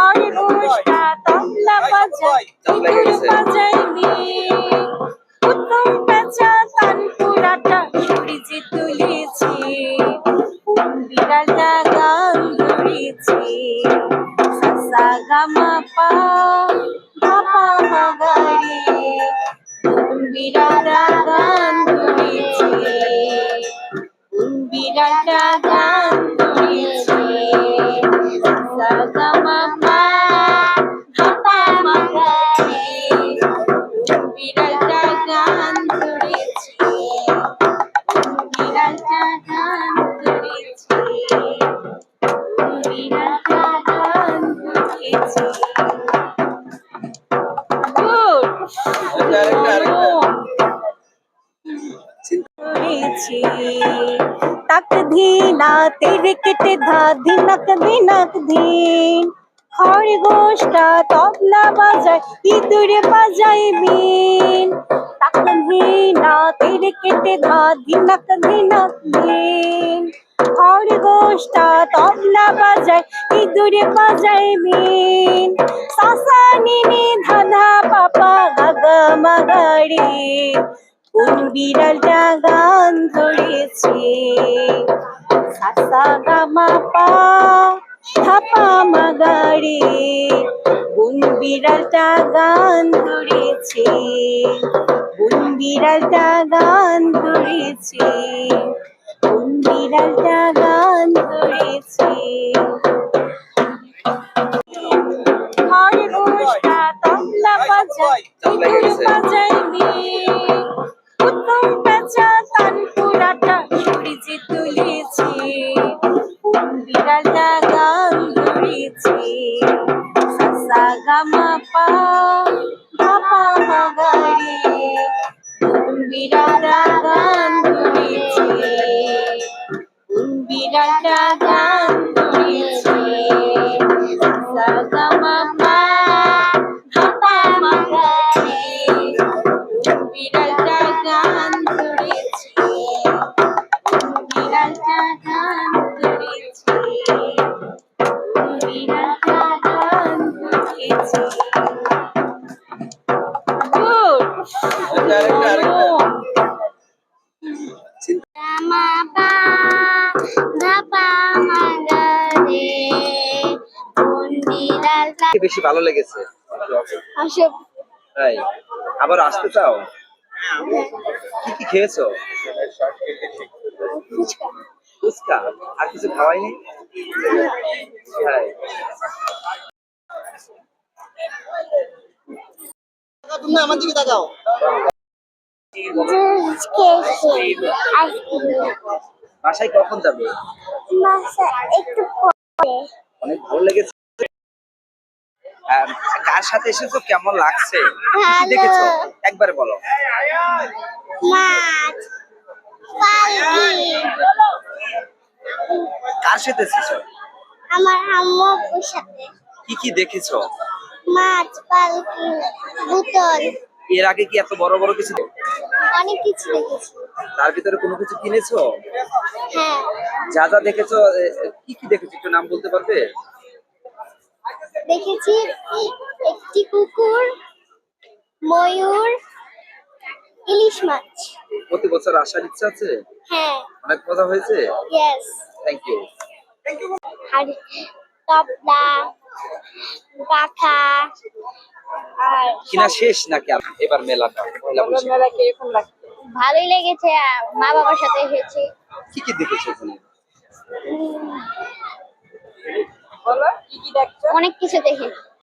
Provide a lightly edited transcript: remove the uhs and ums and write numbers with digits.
খরগোশটা তবলা বাজায় ইঁদুর বাজায় বিন। উত্তম পেঁচা তানপুরাটা সূর্যে তুলেছে, বিড়ালটা গান ধরেছে। সা সা গা মা পা ধা পা মা গা রে, বিড়ালটা গান ধরেছে, বিড়ালটা গান ধরেছে। সা সা গা মা পা ধা পা মা গা রে, বিড়ালটা গান ধরেছে, বিড়ালটা গান ধরেছে, বিড়ালটা গান ধরেছে। तक धीना तेरे केटे धा धिनक धिनक धीन। খরগোশটা তবলা বাজায় ইঁদুর বাজায় বিন। তাক ধীনা তেরে কেটে ধা ধিনক ধিনক ধীন। খরগোশটা তবলা বাজায় ইঁদুর বাজায় বিন। সা সা নি নি ধা ধা পা পা গা গা মা গা রে, কোন বিড়ালটা গান ধরেছে। সা সা গা মা পা ধা পা মা গা রে, কোন বিড়ালটা গান ধরেছে, কোন বিড়ালটা গান ধরেছে, কোন বিড়ালটা গান ধরেছে। খরগোশটা তবলা বাজায় ইঁদুর বাজায় বিন। উত্তম পেঁচা তানপুরাটা সূর্যে তুলেছে, বিড়ালটা গান ধরেছে। সা সা গা মা পা ধা পা মা গা রে, বিড়ালটা গান ধরেছে, বিড়ালটা গান ধরেছে। সা সা গা মা পা ধা পা মা গা রে, বিড়ালটা গান ধরেছে, বিড়ালটা গান ধরেছে, বিড়ালটা গান ধরেছে। মা পা ধা পা মা গা রে, কোন বিড়ালটা বেশি ভালো লেগেছে? আসব তাই আবার আসতে চাও? কি কি খেয়েছো? ফুচকা। ফুচকা আর কিছু খাওয়াইনি? হ্যাঁ। তুমি আমার দিকে তাকাও। জুস খেয়েছি, আইসক্রিম। বাসায় কখন যাবে? একটু পরে। অনেক ভালো লেগেছে। কার সাথে এসেছো, কেমন লাগছে, কি কি দেখেছো একবার বলো। মাছ, পালকি। কার সাথে এসেছো? আমার আম্মু আব্বুর সাথে। কি কি দেখেছো? মাছ, পালকি, বোতল। এর আগে কি এত বড় বড় কিছু অনেক কিছু দেখেছি। তার ভিতরে কোনো কিছু কিনেছো? হ্যাঁ। যা যা দেখেছো, কি কি দেখেছো একটু নাম বলতে পারবে? দেখেছি একটি কুকুর, ময়ূর, ইলিশ মাছ। প্রতি বছর আসার ইচ্ছা আছে? হ্যাঁ। অনেক মজা হয়েছে। ইয়েস। Thank you. আর তবলা, কাঁথা আর কিনা শেষ নাকি এবার মেলাটা? মেলা কিরকম লাগছে? ভালোই লেগেছে, মা বাবার সাথে এসেছি। কি কি দেখেছো ওখানে? বলো কি কি দেখছো? অনেক কিছু দেখেছি।